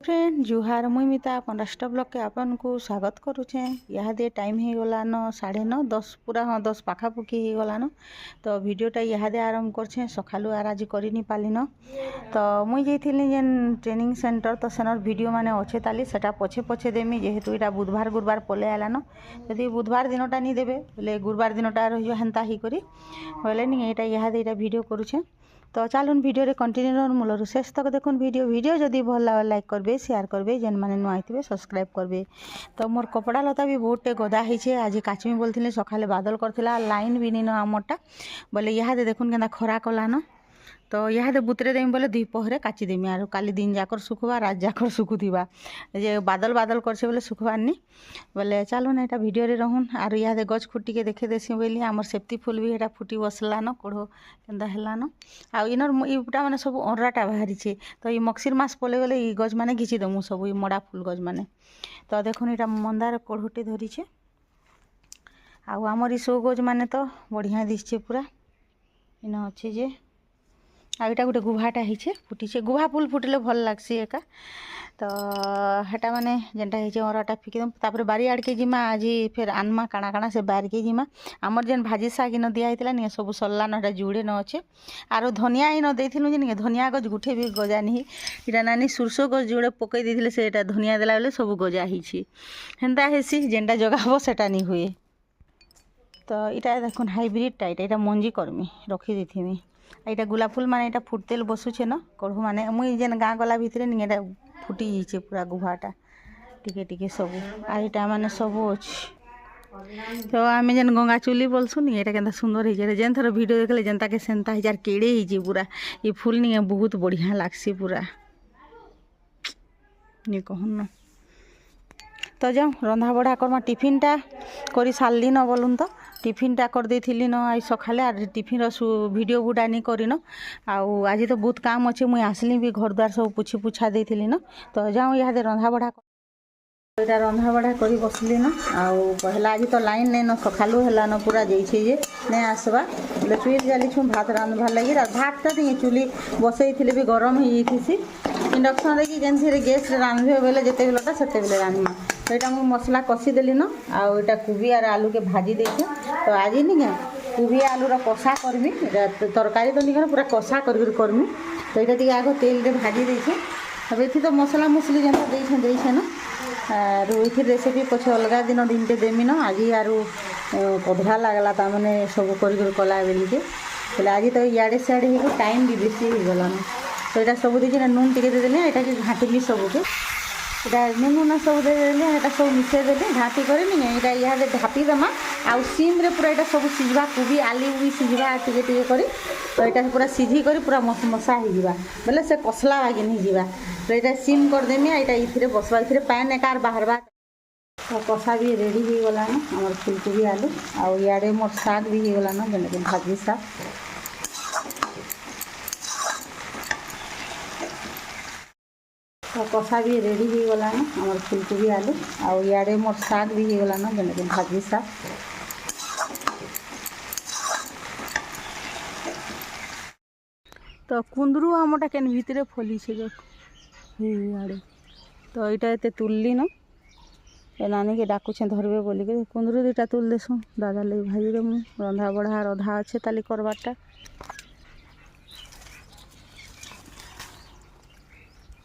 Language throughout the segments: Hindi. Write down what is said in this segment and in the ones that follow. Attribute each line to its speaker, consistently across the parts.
Speaker 1: फ्रेंड जुहार मुई मिता अपन राष्ट्र ब्लॉग के आपन को स्वागत करुचे। इहादे टाइम हो गलान 9:30 10 पूरा हाँ 10 पाखापुखी हो गलान। तो वीडियोटा इहादे आरंभ करछे सकालू आर आज करनी पालिन। तो मुई जाइथिली जेन ट्रेनिंग सेंटर तो सेनर वीडियो माने अच्छे ताली सेटा पछे पछे देमी जेहेतु इटा बुधवार गुरुवार पले आलान। यदि बुधवार दिनटा नहीं देबे बोले गुरुवार दिनटा रहियो हेंता ही करी बोले नहीं एटा इहादे एटा वीडियो करुछे। तो चलुन वीडियो रे कंटिन्यू रहन मूलर शेष तक देखुन वीडियो जदि भल लाइक करबे शेयर करबे जेन माने नुआ आइथिबे सब्सक्राइब करबे। तो मोर कपड़ा लता भी बहुते गदा होइछे आज काचमी बोलथिले सकाले बादल करथिला लाइन भी नीन आमरटा बोले इहादे देखुन केना खरा कलान। तो इहादे बुतरे देमी बोले दुपहरे काची देमी आरो काली दिन जाकर सुखबा रात जाकर सुखुथिबा जे बादल बादल करछे बोले सुखबारनी बोले चलुन एटा वीडियो रे रहून आरो इहादे गज खुट्टी के देखे देसी बोली हमर सेफ्टी फुल भी एटा फुटी बसलान कोढ़ो केंदा हेलान आ इनर इटा माने सब अनराटा बाहरीछे। तो ई मक्सिर मास पले गले ई गज माने घिची दमु सब ई मडा फुल गज माने। तो देखुन एटा मंदार कोढ़ोटे धरिछे आ हमर ई सो गज माने तो बढ़िया दिसछे पूरा इन अच्छे जे आ इटा गोटे गुभाटा होइछे फुटीछे गुभा फुल फुटिले भल लागसी एका। तो हेटा माने जेनटा होइछे अराटा फिकिदम तापर बारी आड़के जिमा आज फिर आनमा काଣା काଣା से बार के जिमा हमर जेन भाजी साग इन दिया हैतला नि सब सल्लान हेटा जुड़े न अच्छे आरो धनिया इन देथिलु जे नि धनिया गज गुठे भी गजा नि इटा नानी सुरसो गज जुड़े पकई देथिले से एटा धनिया देला बेले सब गजा हिछि हेंता हेसी जेनटा जगाबो सेटा नि हुए। तो इटा देखुन हाइब्रिड टा इटा मंजी करमी रखी देथिमी एटा गुलाब फुल माने एटा फुटतेल बसुछे न कढ़ु माने मुई जेन गाँ गला भितरे नि एटा फुटी जाइछे पूरा गुभाटा टिके टिके सब आ एटा माने सब अछि। तो आमे जेन गंगा चुली बोलसु नि एटा केनता सुंदर हे जे जेन थर वीडियो देखले जनता के सेंता हे जार केड़े हे जे पूरा ई फूल नि बहुत बढ़िया लागसी पूरा नि कहन न। तो जाऊ रंधा बढ़ा करमा टिफिनटा करी सारली न बोलुन तो टिफिनटा कर देथिली न आई सखाले आर टिफिन वीडियो बुडा नहीं करिन आउ आज तो बहुत काम अच्छे मुई आसली भी घर द्वार सब पुछी पुछा देथिली न। तो जाऊँ इहादे रंधा बढ़ा एटा रंधा बढ़ा करी बसली न आउ पहला आज तो लाइन नहीं न सखालू हेला न पूरा जाइछे जे नहीं आसबा बोले चुईल जालिछु भात रांधबार लगी भातटा नहीं चुली बसईथिले भी गरम हो जाइथिसी इंडक्शन रे कि जेनथि गैस रे रांधबे बेले जते बेलटा सेते बेले रांधमा। तो यहाँ मुझे मसला कषी देली न आउ एटा कोबी आर आलू के भाजी देखे। तो आज नहीं कोबी आलूर कषा करमी तरकारी तो नहीं पूरा कषा करमी। तो यहाँ टी आग तेल रे भाजी देखे अब ये तो मसला मसली जेनता देखे न आर रेसिपी पछे अलग दिन दिनटे देमी न आज आरु कधरा लगला ताने सब कर कला बेलिके बोले आज तो इे सियाड़े हो टाइम भी बेसी हो गलान। तो यहाँ सब देखिए नून टिके देदेली यहाँ के घाटिली सबके इटा नून सब देदेली यहाँ सब मिसईदेली घाटी करे यहाँ इहादे ढापी देमा आउ सिम रे पूरा यहाँ सब सीझा कोबी आलू भी सीझा टिके टिके करी। तो यहाँ पूरा सीझी कर पूरा मसा हो बोले से कसला बागिन हो। तो यहाँ सिम करदेमी यहाँ ये बसवा ये पैन एकार बाहरबा। तो कषा भी रेडी हो गलान आमर फुलकोबी आलू आउ इे मोर साग भी हो गलान जेनके भाजी साग। तो कषा भी रेडी हो गलान आमर फुलकोबी आलू आउ इे मोर साग भी हो गलान जेनके भाजी साग। तो कुंदरू आमटा केन भितरे फली छे आड़े। तो यहाँ एते तुलली न नानी के डाकुछे धरबे बोलिक कुंदरू दुटा तुल देसु दादा लगे भाजी देमु रंधा बढ़ा रधा अच्छे ताली करबारटा।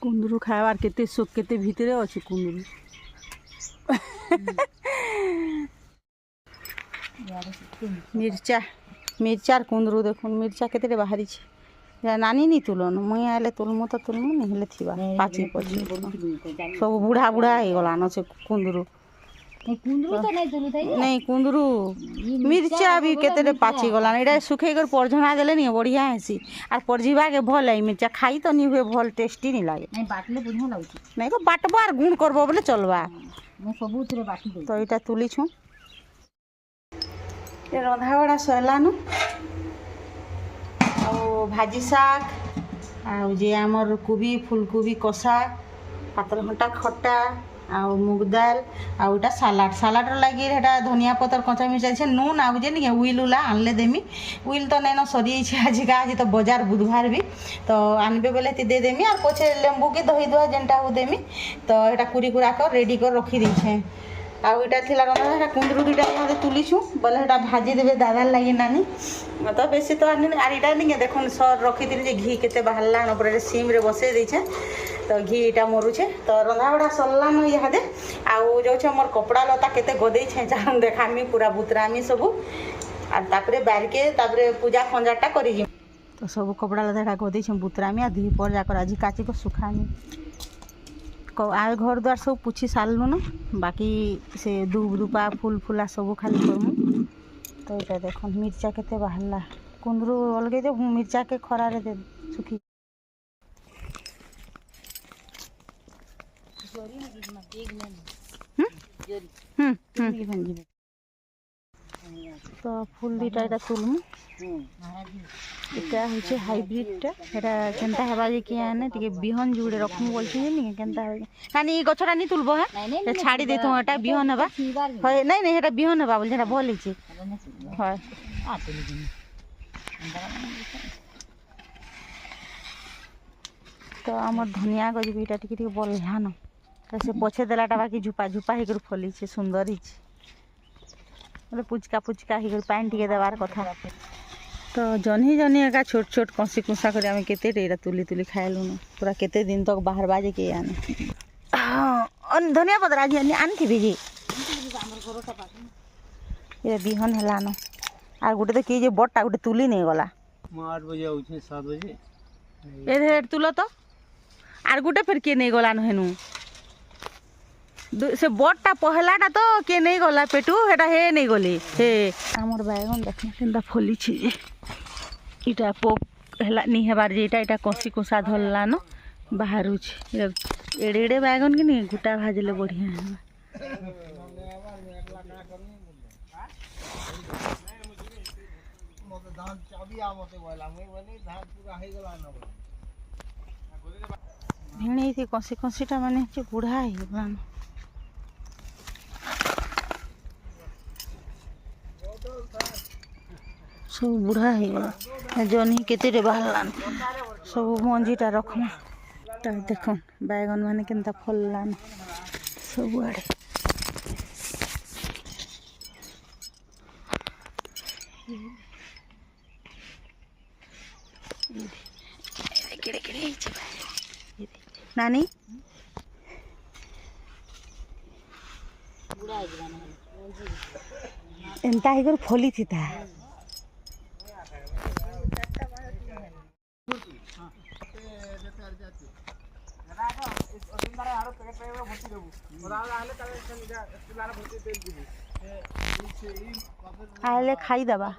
Speaker 1: कुंदरू खाइबार केते सुख केते भितरे अच्छे कुंदरू मिर्चा मिर्चार कुंदरू देखुन मिर्चा केते बाहरी छे नानी नहीं तुलन मुई आले तुलमु तो तुलमु नहीं हेले थिबा पाची पची सब बुढ़ा बुढ़ा हो गलान से कुंदरू नहीं कुंदरू मिर्चा भी केते पाची गलान एटा सुखे कर परझना देले नहीं बढ़िया हेसी आर परजीवा के भल है मिर्चा खाई तो नहीं हुए भल टेस्टी नहीं लागे नहीं बाटले बढ़िया लागुची नहीं को बाटबो आर गुण करबो बोले चलबा मैं सबुतरे बाटी दे। तो एटा तुली छु ए रंधा बड़ा सलानु भाजी साग आउ जे आमर कोबी फुलकोबी कषा पातल घंटा खट्टा आउ मुग दाल आउटा सालाड सालाड लगी हेटा धनिया पतर कंचा मिर्चा छे नून आउ जे नहीं उइल उला आनले देमी उइल तो नैन सरी आज का आज तो बाजार बुधवार भी तो आनबे बेले ती दे देमी और पछे लेंबू की दही दुआ जेनटा हो देमी तो हेटा कुरी कुरा कर रेडी कर रखी देछे आउ इटा थिला रंधा हेटा कुंदरू दुटा यहाँ तुलीछु बोले हेटा भाजी देबे दादा लगी नानी तो बेसी तो आनी आर इटा नहीं देखो सर रखी जे घी केते बाहरला ऊपर सिम रे बसे देछे तो घी इटा मरुछे तो रंधा बड़ा सरला न इहादे आउ जो मोर कपड़ा लता केते गदे छे जान देखामी पूरा बुतरामी सब आर तापरे बारके तापरे पूजा खंजाटा करी जी तो सब कपड़ा लता गदे छे बुतरामी आ दी पर जाकर आज काची को सुखानी आ घर द्वार सब पुछी सारलु न बाकी से धूप धूपा फूल फूला सब खाली करमु तो इटा देखो मिर्चा केते बाहरला कुंदरू अलगे दे मिर्चा के खरा रे दे सुखी तो फूल दुटा एटा तुलमु इटा होचे हाइब्रिडटा एटा केनता हेबा जे कि आने टिके बिहन जुड़े रखमु बोलछि जे नि केनता हे नानी ई गछटा नि तुलबो हा ए छाड़ी देतो एटा बिहन हेबा होय नहीं नहीं एटा बिहन हेबा बोल जेटा बोलै छी होय तो हमर धनिया गज बीटा टिके टिके बोलहा न से पछे देलाटा बाकी झुपा झुपा हे कर फली छे सुंदर ही छे मतलब पुचका पुचका ही कर पानी टिके देवार कथा तो जनी जनी एका छोट छोट कसी कुसा कर आमे केते एटा तुली तुली खाइलु न पूरा केते दिन तक बाहर बाजे के आने अन धनिया पत्र आज आनथि बिजी ये बिहन हला न आ गुटे तो की जे बटटा गुटे तुली नहीं गला
Speaker 2: 8 बजे आउछे 7 बजे
Speaker 1: ए हेड तुलो तो आर गुटे फिर के नहीं गला न हेनु से बटटा पहलाटा तो के नहीं गला पेटू हेटा हे नहीं गली हे हमर बैगन देखना केनता फली छी जे इटा पोक हला नि हेबार जे इटा कसी कुसा धरला न बाहरु छी एडे एडे बैगन कि नहीं गुटा भाजले बढ़िया है भिणी थी कसी कसीटा माने बुढ़ा ही गलान सब बुढ़ा ही गला जनी केते रे बाहरलान सब मंजीटा रखमा ता देखो बैगन माने केनता फललान सब आड़े केड़े केड़े नानी एंता ही कर फली थी ता आले खाई दबा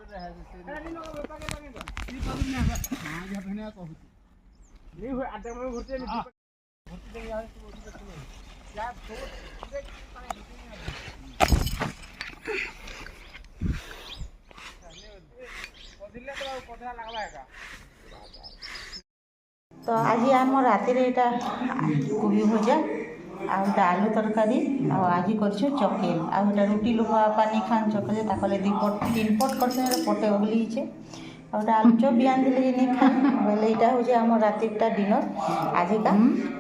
Speaker 1: तो आज आम राति कोबी भजा आलू तरकारी आज कर चकेल आटा रुटी लुका पानी खान चकेल ताकले 3 पट कर पटे ओगली आउटा आलू चप भी आनते नहीं खाए बोले यहाँ हूँ आम रातिटा डिनर आज का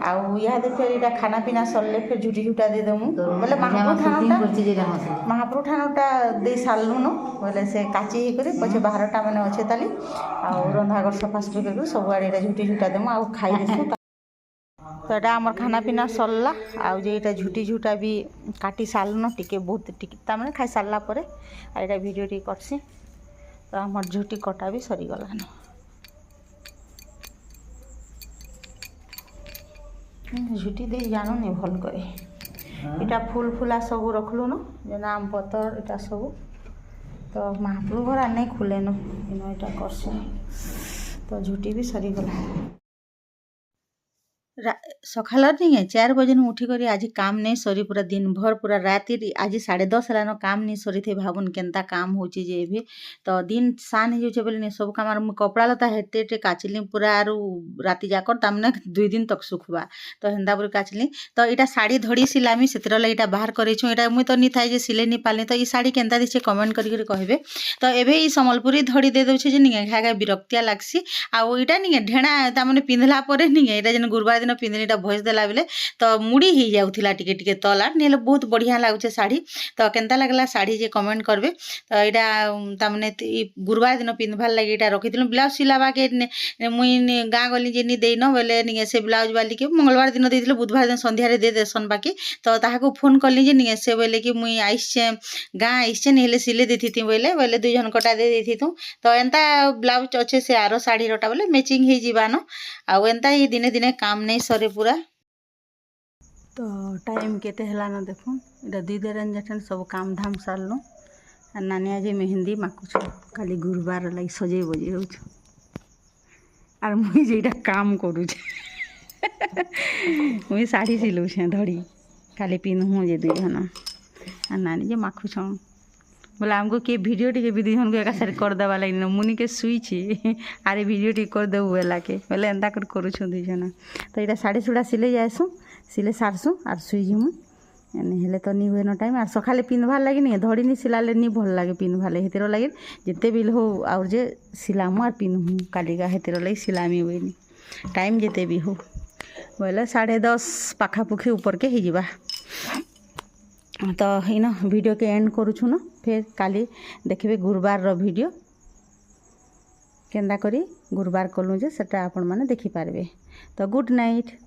Speaker 1: आउ इहादे फिर यहाँ खाना पीना सरले फिर झुटी झुटा दे देमु बोले महाप्रभु ठाणटा दे सारलु न बोले से काची ही करे पछे 12टा माने अच्छे ताली आउ रंधाघर सफासफी कर सब आड़े झुटी झुटा देमु आउ खाई देसु तो यहाँ आमर खाना पीना सरला आउ जे यहाँ झुटी झुटा भी काटी सारलु न टिके बहुत टिके ताने खाई सारला परे आ यहाँ वीडियो टी करसी तो आमर झुटी कटा भी सरीगलान झुटी दे जानो नहीं भल करे इटा फूल फूला सब रखलु न जेना आम पतर इटा सब तो महाप्रभु घर नहीं खुले न इटा कर तो झुटी भी सरीगला सकाल नहीं 4 बजे उठिक आज काम नहीं सरी पूरा दिन भर पूरा राति आज 10:30 हेलान काम नहीं सरी थे भावुन केनता काम होची जे भी तो दिन सान हो जाए बोले सब काम कपड़ा लता हेटे काचली पूरा आरु राति जाकर तमने 2 दिन तक सुखबा तो हेन्दा पूरी काचली तो यहाँ शाड़ी धड़ी सिलामी से लगे बाहर करेछु यहाँ मुई तो नहीं थाए जे सिले नहीं पाली तो ये शाड़ी केनता दिसे कमेंट करके कहबे तो एबे ई संबलपुरी धड़ी दे दउछे जे निगे घागा विरक्तिया लागसी आउ इटा निगे ढेणा तामने पिंधला परे निगे इटा जन गुरुवार दिन पिंधली इटा भोज देला बेले तो मुड़ी ही जाउथिला टिके टिके तला नेले बहुत बढ़िया लागुछे साड़ी तो केनता लागला साड़ी जे कमेंट करबे तो इटा तामने गुरुवार दिन पिंधबार लागि इटा रखिथिलु ब्लाउज सिलाबा के मुई गाँ गली जे नि देइन बेले निगे से ब्लाउज वाली के मंगलवार दिन देथिलु बुधवार दिन संध्या रे दे देसन बाकी तो ताहाको फोन करली जे निगे से बोले कि मुई आइछे गाँ आइछे नेले सिले देथिति बोले 2 जन कटा दे देथितु तो एंता ब्लाउज अच्छे से आरो साड़ी रोटा बोले मैचिंग ही जीवानो आउ एंता ही दिने दिने काम नहीं सरे पूरा तो टाइम केते हला न देखो इटा दीदी रन जठन सब काम धाम सारलो नानी आज मेहंदी माकुछ खाली गुरुवार लगी सजे बजे हो आर मुई जेटा काम करू मुई साड़ी सिलू धड़ी खाली पिन्हूँ जे 2 जन आ नानी जे माखुछ बोले आमको किए भिडियो टी भी 2 जन को एका सारे करदेवा लगे मुनि के शुईची आरे भिडियो टी करदेबू बेला के बोले एंता कर करूँ 2 जन तो यहाँ साड़ी सुड़ा सिले जाएसु सिले सारसु आर शुईजिमु हेले तो नहीं हुए न टाइम आर सकाले पिंधबार लगे नहीं धड़ी नहीं सिलाले नहीं भल लगे पिंधबार लगे हेतेर लगे जिते बिल हो आउर जे सिलामु आर पिन्हूँ कालिका हेतेर लगे सिलामी हुए नहीं टाइम जिते भी हो बोले 10:30 पाखापुखी ऊपर के ही जीवा तो इन वीडियो के एंड करूछु न फिर काली देखिबे गुरुवार रो वीडियो केंदा करी गुरुवार कलु जे सेटा आपण माने देखि पारबे तो गुड नाइट।